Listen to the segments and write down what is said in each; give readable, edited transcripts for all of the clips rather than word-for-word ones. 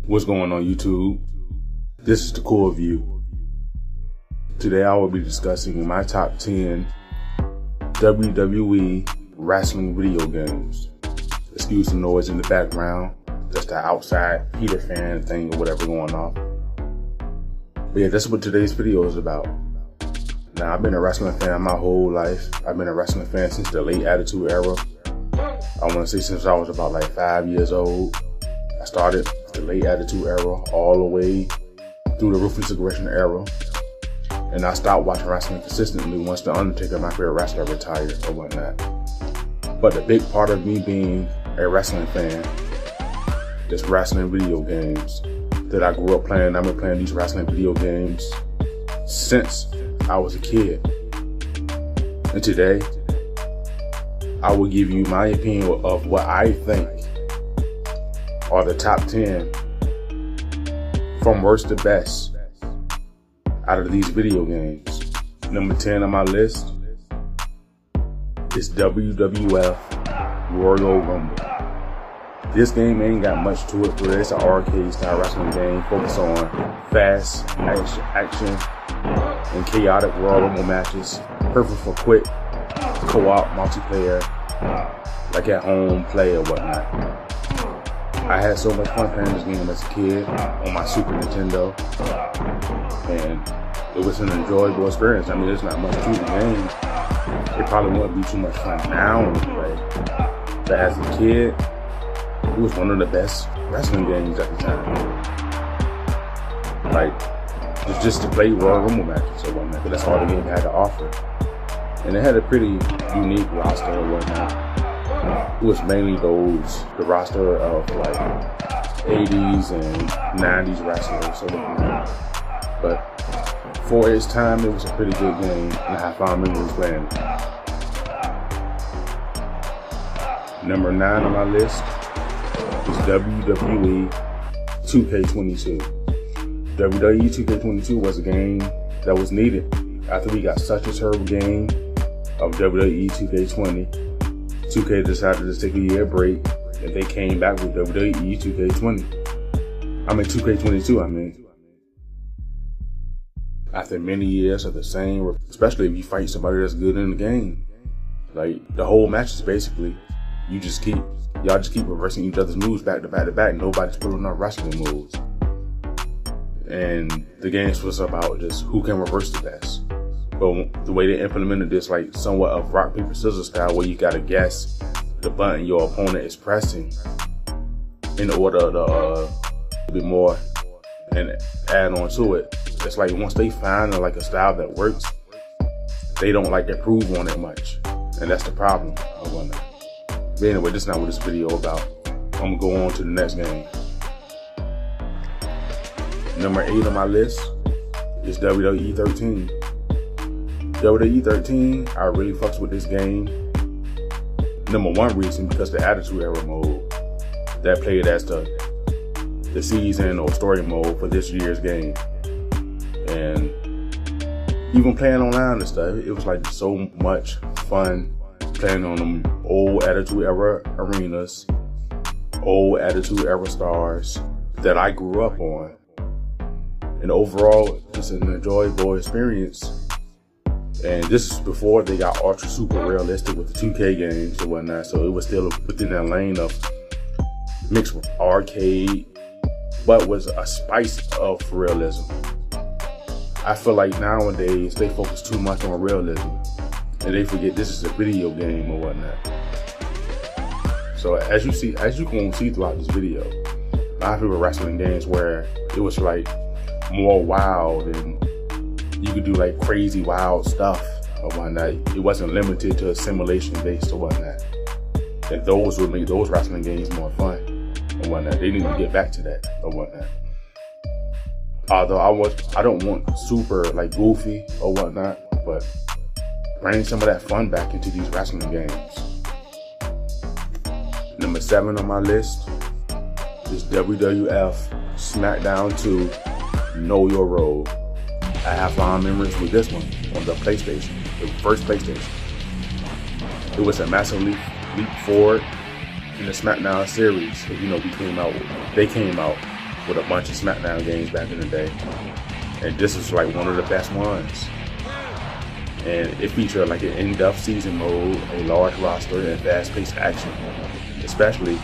What's going on YouTube? This is the Core View. Today I will be discussing my top 10 WWE wrestling video games. Excuse the noise in the background. That's the outside heater fan thing or whatever going on. But yeah, that's what today's video is about. Now, I've been a wrestling fan my whole life. I've been a wrestling fan since the late Attitude Era. I want to say since I was about like 5 years old. I started the late Attitude Era all the way through the Ruthless Aggression Era. And I stopped watching wrestling consistently once The Undertaker, my favorite wrestler, retired or whatnot. But the big part of me being a wrestling fan is wrestling video games that I grew up playing. I've been playing these wrestling video games since I was a kid. And today, I will give you my opinion of what I think are the top 10 from worst to best out of these video games. Number 10 on my list is WWF Royal Rumble. This game ain't got much to it, but it's an arcade style wrestling game focused on fast action and chaotic Royal Rumble matches, perfect for quick co-op multiplayer, like at home play or whatnot. I had so much fun playing this game as a kid on my Super Nintendo, and it was an enjoyable experience. I mean, there's not much to the game. It probably wouldn't be too much fun now to play, but as a kid, it was one of the best wrestling games at the time. Like, just to play Royal Rumble matches or whatnot, but that's all the game had to offer. And it had a pretty unique roster or whatnot. It was mainly the roster of like 80s and 90s wrestlers or whatnot. But for its time, it was a pretty good game, and I have fond memories playing it. Number 9 on my list is WWE 2K22. WWE 2K22 was a game that was needed after we got such a terrible game of WWE 2K20. 2K decided to take a year break, and they came back with WWE 2K20. I mean 2K22, After many years of the same, especially if you fight somebody that's good in the game. Like, the whole match is basically, y'all just keep reversing each other's moves back to back to back. Nobody's putting on wrestling moves. And the game was about just who can reverse the best. But the way they implemented this, like somewhat of rock, paper, scissors style, where you gotta guess the button your opponent is pressing in order to be more and add on to it. It's like once they find like a style that works, they don't like improve on it much. And that's the problem. But anyway, this is not what this video is about. I'm gonna go on to the next game. Number 8 on my list is WWE 13. WWE 13, I really fucks with this game. Number 1 reason, because the Attitude Era mode that played as the season or story mode for this year's game. And even playing online and stuff, it was like so much fun playing on them old Attitude Era arenas, old Attitude Era stars that I grew up on. And overall, just an enjoyable experience. And this is before they got ultra super realistic with the 2K games and whatnot, so it was still within that lane of mixed with arcade, but was a spice of realism. I feel like nowadays they focus too much on realism, and they forget this is a video game or whatnot. So as you can see throughout this video, a lot of people wrestling games where it was like more wild and you could do like crazy wild stuff or whatnot. It wasn't limited to simulation based or whatnot. And those would make those wrestling games more fun or whatnot. They need to get back to that or whatnot. Although I don't want super like goofy or whatnot, but bring some of that fun back into these wrestling games. Number 7 on my list is WWF SmackDown 2 Know Your Role. I have fond memories with this one on the PlayStation, the first PlayStation. It was a massive leap forward in the SmackDown series. They came out with a bunch of SmackDown games back in the day. And this is like one of the best ones. And it featured like an in-depth season mode, a large roster, and fast-paced action, especially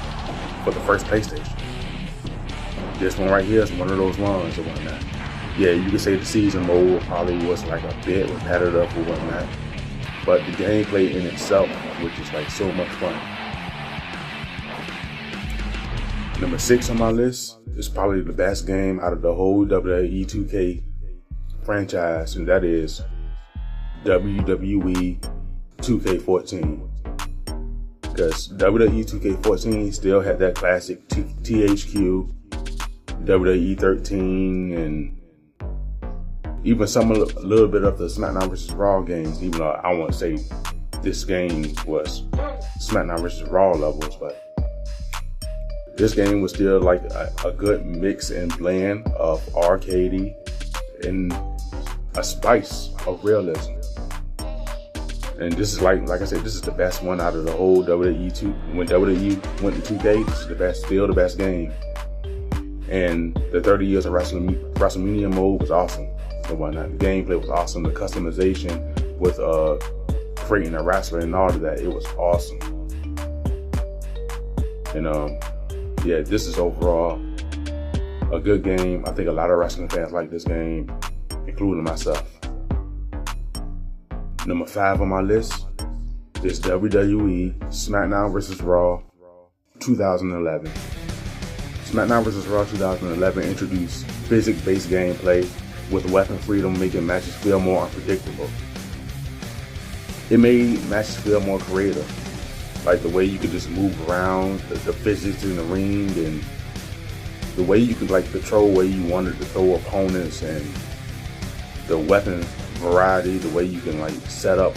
for the first PlayStation. This one right here is one of those ones or whatnot. Yeah, you could say the season mode probably was like a bit repetitive or whatnot, but the gameplay in itself, which is like so much fun. Number 6 on my list is probably the best game out of the whole WWE 2K franchise, and that is WWE 2K14. Because WWE 2K14 still had that classic THQ, WWE 13, and even a little bit of the SmackDown vs. Raw games, even though I won't say this game was SmackDown vs. Raw levels, but this game was still like a good mix and blend of arcadey and a spice of realism. And this is like I said, this is the best one out of the whole WWE 2. When WWE went to 2K, this is the best, still the best game. And the 30 years of WrestleMania mode was awesome and whatnot. The gameplay was awesome. The customization with creating a wrestler and all of that, it was awesome. And yeah, this is overall a good game. I think a lot of wrestling fans like this game, including myself. Number 5 on my list is WWE SmackDown vs. Raw 2011. SmackDown vs. Raw 2011 introduced physics-based gameplay with weapon freedom, making matches feel more unpredictable. It made matches feel more creative, like the way you could just move around, the physics in the ring, and the way you could like control where you wanted to throw opponents, and the weapon variety, the way you can like set up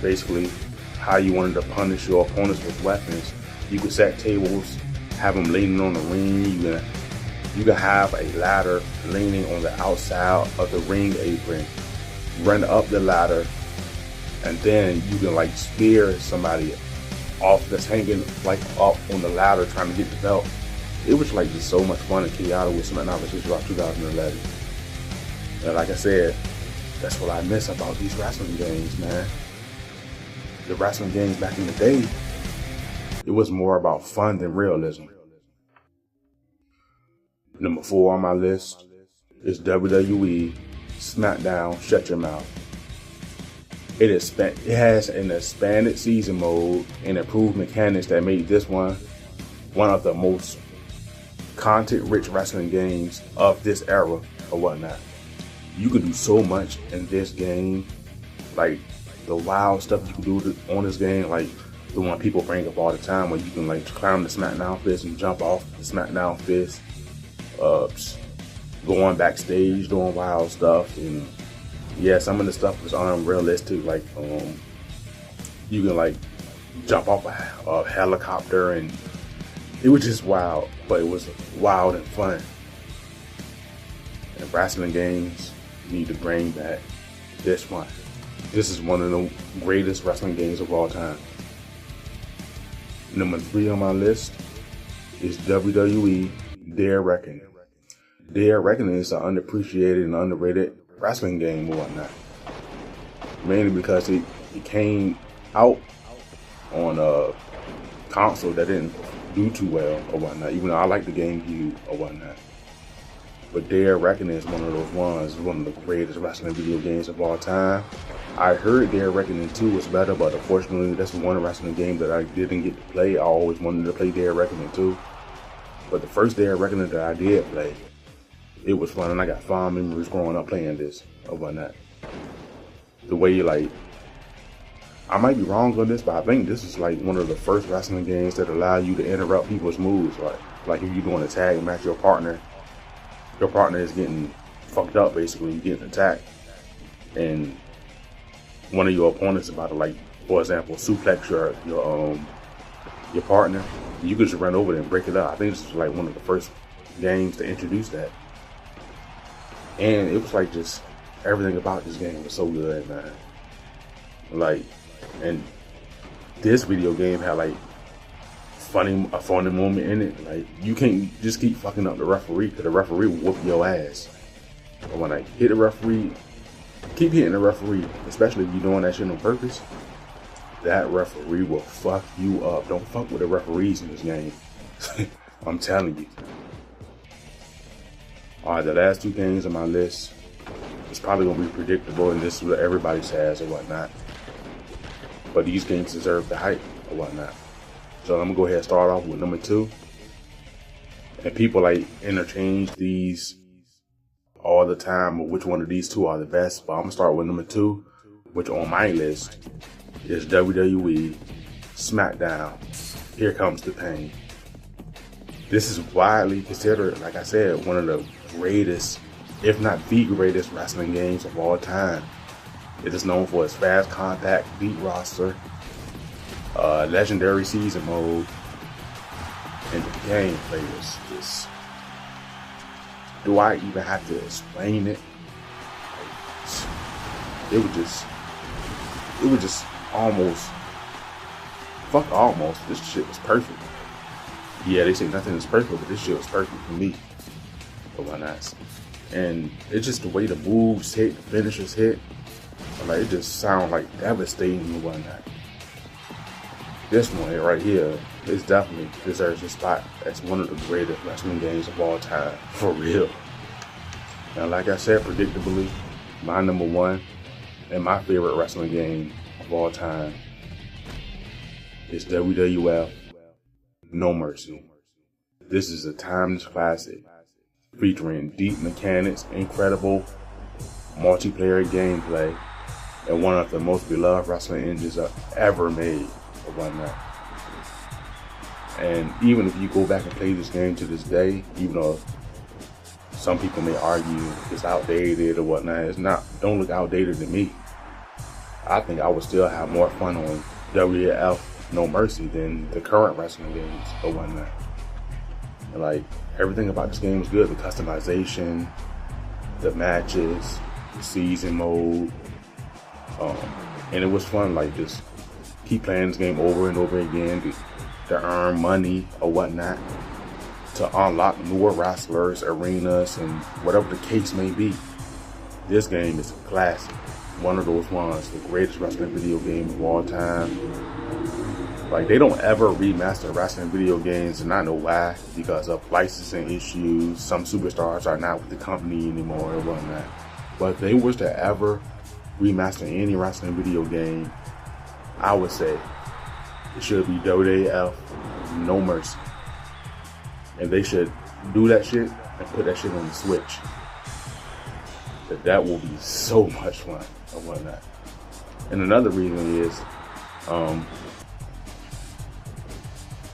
basically how you wanted to punish your opponents with weapons. You could set tables, have them leaning on the ring. You can have a ladder leaning on the outside of the ring apron, run up the ladder, and then you can like spear somebody off that's hanging like up on the ladder trying to get the belt. It was like just so much fun and chaotic with SmackDown vs. Raw 2011. And like I said, that's what I miss about these wrestling games, man. The wrestling games back in the day, it was more about fun than realism. Number 4 on my list is WWE SmackDown Shut Your Mouth. It has an expanded season mode and improved mechanics that made this one of the most content-rich wrestling games of this era or whatnot. You can do so much in this game, like the wild stuff you can do on this game, like the one people bring up all the time, where you can like climb the SmackDown fist and jump off the SmackDown fist, going backstage, doing wild stuff. And yeah, some of the stuff was unrealistic, like you can like jump off a helicopter, and it was just wild, but it was wild and fun. And wrestling games need to bring back this one. This is one of the greatest wrestling games of all time. Number 3 on my list is WWE Dare Reckoning. Dare Reckoning is an unappreciated and underrated wrestling game or whatnot. Mainly because it came out on a console that didn't do too well or whatnot, even though I like the GameCube or whatnot. But Dare Reckoning is one of those ones, one of the greatest wrestling video games of all time. I heard Dare Reckoning 2 was better, but unfortunately that's one wrestling game that I didn't get to play. I always wanted to play Dare Reckoning 2. But the first Dare Reckoning that I did play, it was fun, and I got fond memories growing up playing this or whatnot. The way like, I might be wrong on this, but I think this is like one of the first wrestling games that allow you to interrupt people's moves. Like if you're doing a tag match, your partner is getting fucked up, basically, you're getting attacked, and one of your opponents is about to, like, for example, suplex your partner. You could just run over there and break it up. I think this is like one of the first games to introduce that, and it was like just everything about this game was so good, man. Like, and this video game had like a funny moment in it. Like, you can't just keep fucking up the referee, because the referee will whoop your ass. But when I hit the referee, keep hitting the referee, especially if you're doing that shit on purpose. That referee will fuck you up. Don't fuck with the referees in this game. I'm telling you. Alright, the last two games on my list, it's probably gonna be predictable, and this is what everybody says or whatnot. But these games deserve the hype or whatnot. So I'm gonna go ahead and start off with number 2. And people like interchange these all the time, or which one of these two are the best. But I'm gonna start with number 2, which on my list is WWE SmackDown. Here Comes the Pain. This is widely considered, like I said, one of the greatest, if not the greatest, wrestling games of all time. It is known for its fast, compact, deep roster, legendary season mode, and the gameplay is just, do I even have to explain it? It was just almost, this shit was perfect. Yeah, they say nothing is perfect, but this shit was perfect for me. But why not? And it's just the way the moves hit, the finishers hit. Like, it just sounds like devastating and whatnot. This one right here is definitely deserves a spot as one of the greatest wrestling games of all time, for real. Now, like I said, predictably, my number 1 and my favorite wrestling game of all time is WWF No Mercy. This is a timeless classic featuring deep mechanics, incredible multiplayer gameplay, and one of the most beloved wrestling engines ever made or whatnot. And even if you go back and play this game to this day, even though some people may argue it's outdated or whatnot, it's not. Don't look outdated to me. I think I would still have more fun on WWF No Mercy than the current wrestling games or whatnot. And like, everything about this game was good. The customization, the matches, the season mode, and it was fun. Like, just keep playing this game over and over again to earn money or whatnot, to unlock newer wrestlers, arenas, and whatever the case may be. This game is a classic. One of those ones, the greatest wrestling video game of all time. Like, they don't ever remaster wrestling video games, and I know why. Because of licensing issues. Some superstars are not with the company anymore or whatnot. But if they was to ever remaster any wrestling video game, I would say it should be WWF No Mercy. And they should do that shit and put that shit on the Switch. That will be so much fun or whatnot. And another reason is,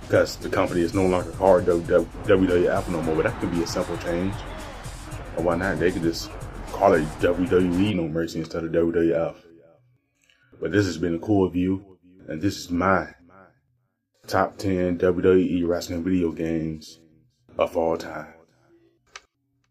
because the company is no longer called WWF no more, but that could be a simple change or whatnot. They could just call it WWE No Mercy instead of WWF. But this has been a cool review, and this is my top 10 WWE wrestling video games of all time.